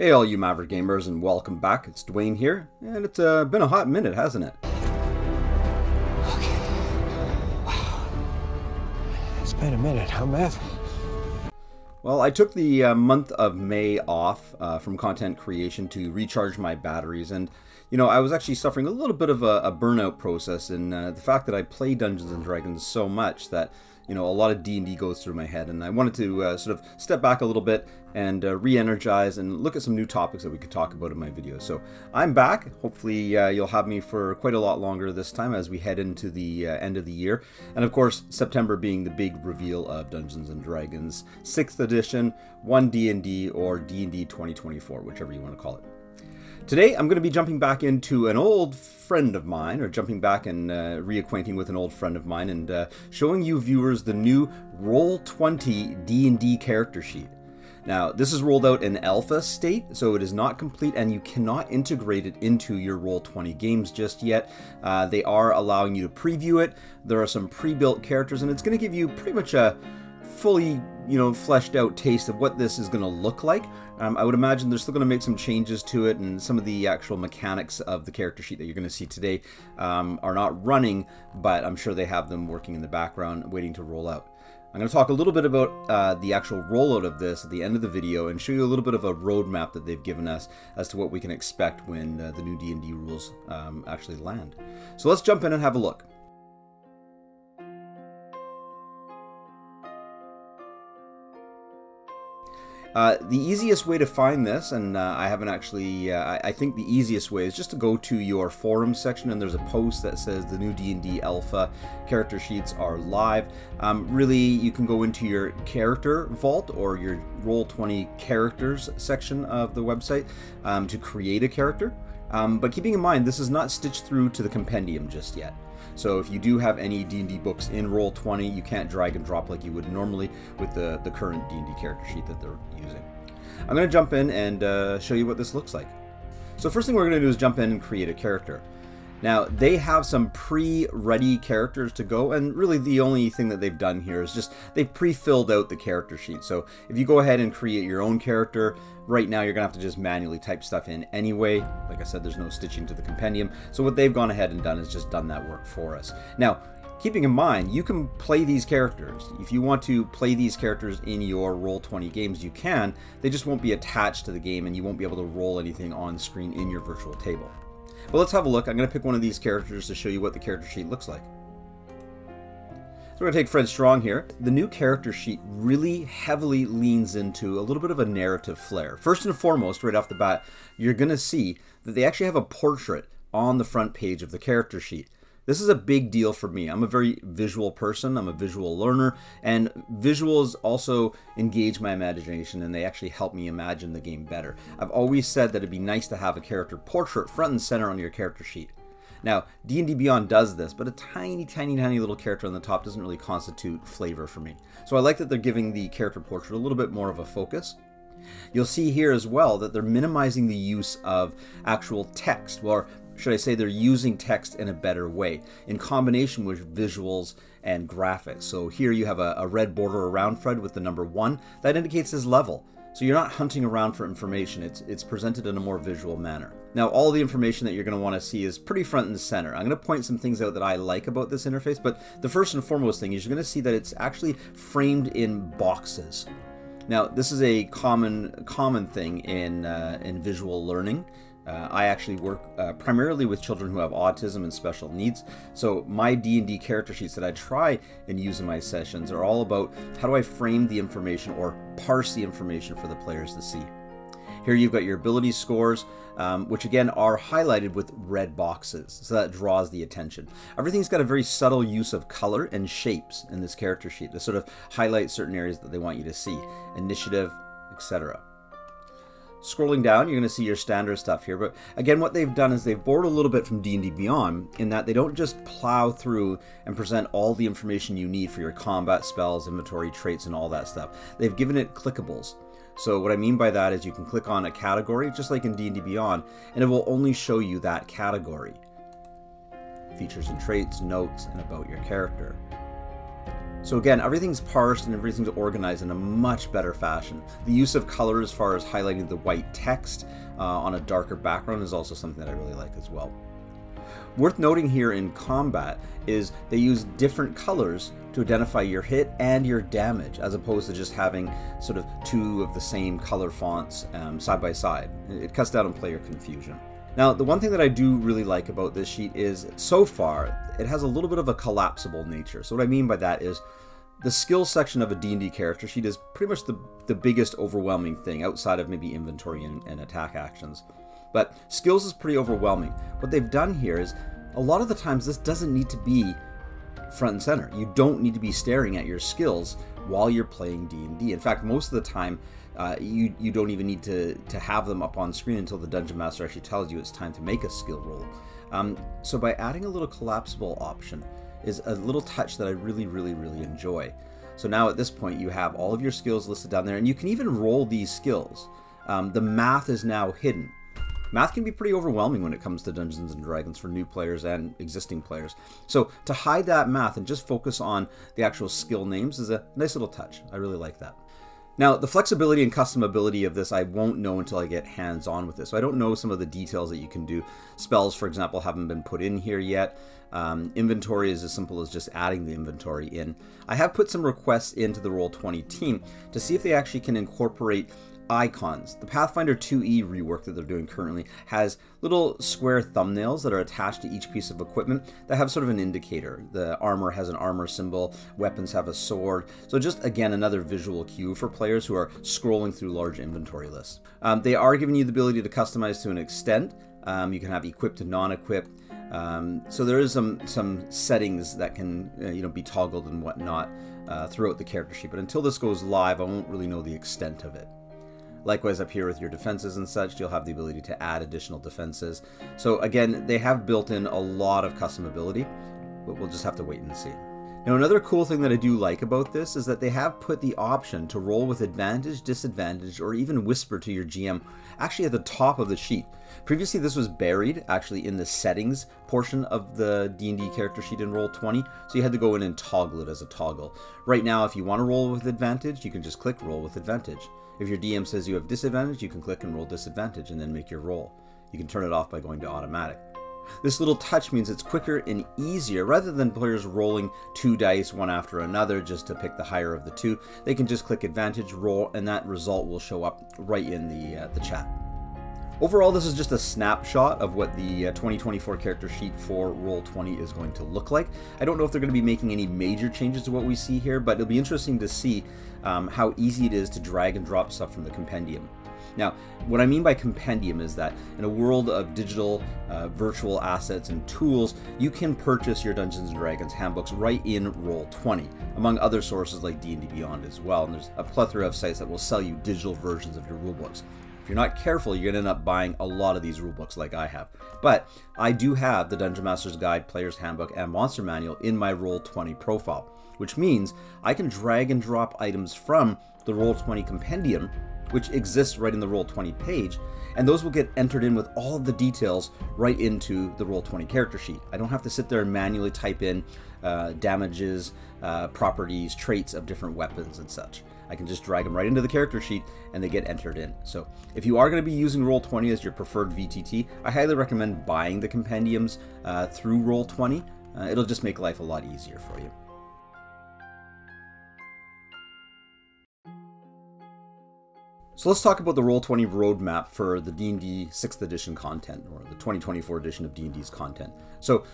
Hey all you Maverick gamers, and welcome back. It's Dwayne here, and it's been a hot minute, hasn't it? Okay. Wow. It's been a minute, huh, Matt? Well, I took the month of May off from content creation to recharge my batteries, and you know, I was actually suffering a little bit of a burnout process in the fact that I play Dungeons and Dragons so much that, you know, a lot of D&D goes through my head, and I wanted to sort of step back a little bit and re-energize and look at some new topics that we could talk about in my videos. So I'm back. Hopefully you'll have me for quite a lot longer this time as we head into the end of the year. And of course, September being the big reveal of Dungeons and Dragons 6th edition, 1D&D, or D&D 2024, whichever you want to call it. Today, I'm going to be jumping back into an old friend of mine, or jumping back and reacquainting with an old friend of mine, and showing you viewers the new Roll20 D&D character sheet. Now, this is rolled out in alpha state, so it is not complete, and you cannot integrate it into your Roll20 games just yet. They are allowing you to preview it. There are some pre-built characters, and it's going to give you pretty much a fully, you know, fleshed out taste of what this is going to look like. I would imagine they're still going to make some changes to it, and some of the actual mechanics of the character sheet that you're going to see today are not running, but I'm sure they have them working in the background waiting to roll out. I'm going to talk a little bit about the actual rollout of this at the end of the video and show you a little bit of a roadmap that they've given us as to what we can expect when the new D&D rules actually land. So let's jump in and have a look. The easiest way to find this, and I haven't actually, I think the easiest way is just to go to your forum section, and there's a post that says the new D&D Alpha character sheets are live. Really, you can go into your character vault or your Roll20 characters section of the website to create a character. But keeping in mind, this is not stitched through to the compendium just yet. So if you do have any D&D books in Roll20, you can't drag and drop like you would normally with the current D&D character sheet that they're using. I'm going to jump in and show you what this looks like. So first thing we're going to do is jump in and create a character. Now, they have some pre-ready characters to go, and really the only thing that they've done here is just they've pre-filled out the character sheet. So if you go ahead and create your own character, right now you're going to have to just manually type stuff in anyway. Like I said, there's no stitching to the compendium. So what they've gone ahead and done is just done that work for us. Now, keeping in mind, you can play these characters. If you want to play these characters in your Roll20 games, you can. They just won't be attached to the game, and you won't be able to roll anything on screen in your virtual table. But let's have a look. I'm going to pick one of these characters to show you what the character sheet looks like. So we're going to take Fred Strong here. The new character sheet really heavily leans into a little bit of a narrative flair. First and foremost, right off the bat, you're going to see that they actually have a portrait on the front page of the character sheet. This is a big deal for me. I'm a very visual person. I'm a visual learner, and visuals also engage my imagination, and they actually help me imagine the game better. I've always said that it'd be nice to have a character portrait front and center on your character sheet. Now, D&D Beyond does this, but a tiny, tiny, tiny little character on the top doesn't really constitute flavor for me. So I like that they're giving the character portrait a little bit more of a focus. You'll see here as well that they're minimizing the use of actual text, or should I say they're using text in a better way, in combination with visuals and graphics. So here you have a red border around Fred with the number 1. That indicates his level. So you're not hunting around for information. It's presented in a more visual manner. Now, all the information that you're going to want to see is pretty front and center. I'm going to point some things out that I like about this interface, but the first and foremost thing is you're going to see that it's actually framed in boxes. Now, this is a common thing in visual learning. I actually work primarily with children who have autism and special needs. So my D&D character sheets that I try and use in my sessions are all about how do I frame the information or parse the information for the players to see. Here you've got your ability scores, which again are highlighted with red boxes, so that draws the attention. Everything's got a very subtle use of color and shapes in this character sheet to sort of highlight certain areas that they want you to see, initiative, etc. Scrolling down, you're going to see your standard stuff here, but again, what they've done is they've borrowed a little bit from D&D Beyond in that they don't just plow through and present all the information you need for your combat spells, inventory, traits, and all that stuff. They've given it clickables. So what I mean by that is you can click on a category, just like in D&D Beyond, and it will only show you that category. Features and traits, notes, and about your character. So again, everything's parsed and everything's organized in a much better fashion. The use of color as far as highlighting the white text on a darker background is also something that I really like as well. Worth noting here in combat is they use different colors to identify your hit and your damage, as opposed to just having sort of two of the same color fonts side by side. It cuts down on player confusion. Now, the one thing that I do really like about this sheet is, so far, it has a little bit of a collapsible nature. So what I mean by that is, the skills section of a D&D character sheet is pretty much the biggest overwhelming thing, outside of maybe inventory and attack actions. But skills is pretty overwhelming. What they've done here is, a lot of the times this doesn't need to be front and center. You don't need to be staring at your skills while you're playing D&D. In fact, most of the time, you don't even need to have them up on screen until the Dungeon Master actually tells you it's time to make a skill roll. So by adding a little collapsible option is a little touch that I really enjoy. So now at this point you have all of your skills listed down there, and you can even roll these skills. The math is now hidden. Math can be pretty overwhelming when it comes to Dungeons and Dragons for new players and existing players. So to hide that math and just focus on the actual skill names is a nice little touch. I really like that. Now, the flexibility and customability of this I won't know until I get hands-on with this. So I don't know some of the details that you can do. Spells, for example, haven't been put in here yet. Inventory is as simple as just adding the inventory in. I have put some requests into the Roll20 team to see if they actually can incorporate icons. The Pathfinder 2e rework that they're doing currently has little square thumbnails that are attached to each piece of equipment that have sort of an indicator. The armor has an armor symbol, weapons have a sword. So just again, another visual cue for players who are scrolling through large inventory lists. They are giving you the ability to customize to an extent. You can have equipped and non-equipped. So there is some settings that can be toggled and whatnot throughout the character sheet. But until this goes live, I won't really know the extent of it. Likewise, up here with your defenses and such, you'll have the ability to add additional defenses. So again, they have built in a lot of customability, but we'll just have to wait and see. Now, another cool thing that I do like about this is that they have put the option to roll with advantage, disadvantage, or even whisper to your GM actually at the top of the sheet. Previously, this was buried actually in the settings portion of the D&D character sheet in Roll20, so you had to go in and toggle it as a toggle. Right now, if you want to roll with advantage, you can just click roll with advantage. If your DM says you have disadvantage, you can click and roll disadvantage and then make your roll. You can turn it off by going to automatic. This little touch means it's quicker and easier. Rather than players rolling 2 dice one after another just to pick the higher of the two, they can just click advantage, roll, and that result will show up right in the chat. Overall, this is just a snapshot of what the 2024 character sheet for Roll20 is going to look like. I don't know if they're going to be making any major changes to what we see here, but it'll be interesting to see how easy it is to drag and drop stuff from the compendium. Now, what I mean by compendium is that in a world of digital virtual assets and tools, you can purchase your Dungeons & Dragons handbooks right in Roll20, among other sources like D&D Beyond as well, and there's a plethora of sites that will sell you digital versions of your rulebooks. If you're not careful, you're going to end up buying a lot of these rulebooks like I have. But I do have the Dungeon Master's Guide, Player's Handbook, and Monster Manual in my Roll20 profile, which means I can drag and drop items from the Roll20 compendium, which exists right in the Roll20 page, and those will get entered in with all of the details right into the Roll20 character sheet. I don't have to sit there and manually type in damages, properties, traits of different weapons and such. I can just drag them right into the character sheet and they get entered in. So if you are going to be using Roll20 as your preferred VTT, I highly recommend buying the compendiums through Roll20. It'll just make life a lot easier for you. So let's talk about the Roll20 roadmap for the D&D 6th edition content, or the 2024 edition of D&D's content. So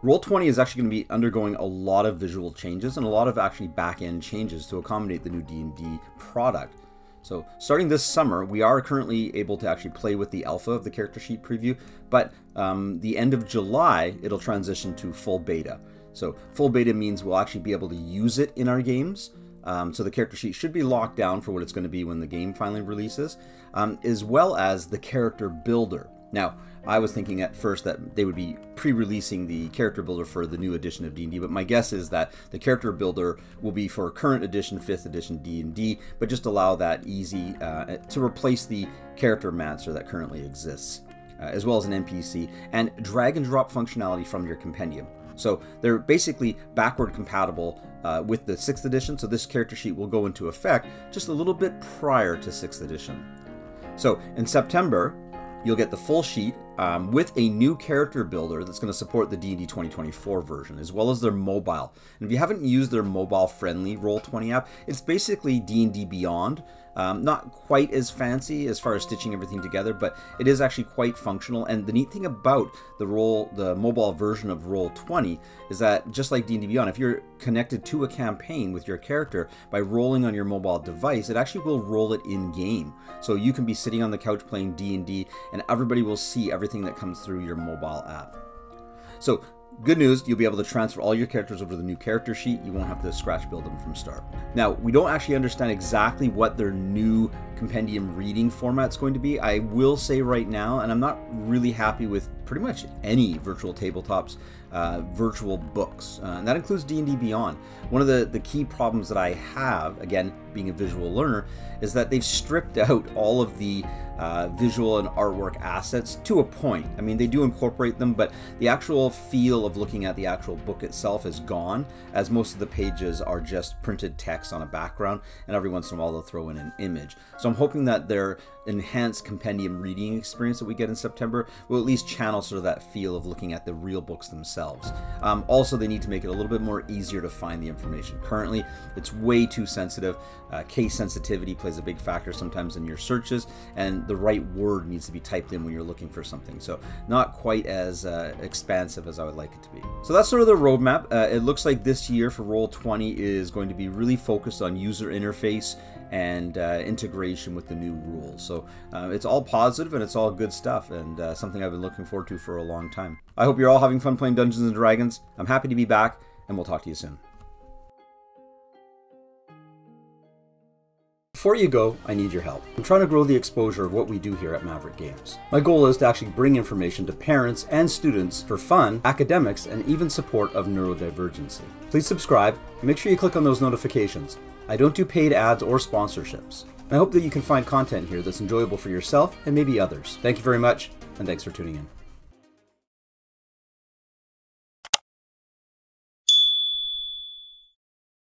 Roll20 is actually going to be undergoing a lot of visual changes and a lot of actually back-end changes to accommodate the new D&D product. So starting this summer, we are currently able to actually play with the alpha of the character sheet preview, but the end of July, it'll transition to full beta. So full beta means we'll actually be able to use it in our games. So the character sheet should be locked down for what it's going to be when the game finally releases, as well as the character builder. Now, I was thinking at first that they would be pre-releasing the character builder for the new edition of D&D, but my guess is that the character builder will be for current edition, 5th edition D&D, but just allow that easy to replace the character mancer that currently exists, as well as an NPC, and drag and drop functionality from your compendium. So they're basically backward compatible with the 6th edition, so this character sheet will go into effect just a little bit prior to 6th edition. So in September, you'll get the full sheet with a new character builder that's going to support the D&D 2024 version, as well as their mobile. And if you haven't used their mobile-friendly Roll20 app, it's basically D&D Beyond. Not quite as fancy as far as stitching everything together, but it is actually quite functional. And the neat thing about the mobile version of Roll20 is that, just like D&D Beyond, if you're connected to a campaign with your character by rolling on your mobile device, it actually will roll it in-game. So you can be sitting on the couch playing D&D, and everybody will see everything that comes through your mobile app. So good news, you'll be able to transfer all your characters over to the new character sheet. You won't have to scratch build them from start. Now, we don't actually understand exactly what their new compendium reading format's going to be. I will say right now, and I'm not really happy with pretty much any virtual tabletops, virtual books, and that includes D&D Beyond. One of the key problems that I have, again, being a visual learner, is that they've stripped out all of the visual and artwork assets to a point. I mean, they do incorporate them, but the actual feel of looking at the actual book itself is gone, as most of the pages are just printed text on a background, and every once in a while they'll throw in an image. So I'm hoping that their enhanced compendium reading experience that we get in September will at least channel sort of that feel of looking at the real books themselves. Also, they need to make it a little bit more easier to find the information. Currently, it's way too sensitive. Case sensitivity plays a big factor sometimes in your searches, and the right word needs to be typed in when you're looking for something. So not quite as expansive as I would like it to be. So that's sort of the roadmap. It looks like this year for Roll20 is going to be really focused on user interface and integration with the new rules. So it's all positive and it's all good stuff, and something I've been looking forward to for a long time. I hope you're all having fun playing Dungeons & Dragons. I'm happy to be back, and we'll talk to you soon. Before you go, I need your help. I'm trying to grow the exposure of what we do here at Maverick Games. My goal is to actually bring information to parents and students for fun, academics, and even support of neurodivergency. Please subscribe and make sure you click on those notifications. I don't do paid ads or sponsorships. I hope that you can find content here that's enjoyable for yourself and maybe others. Thank you very much, and thanks for tuning in.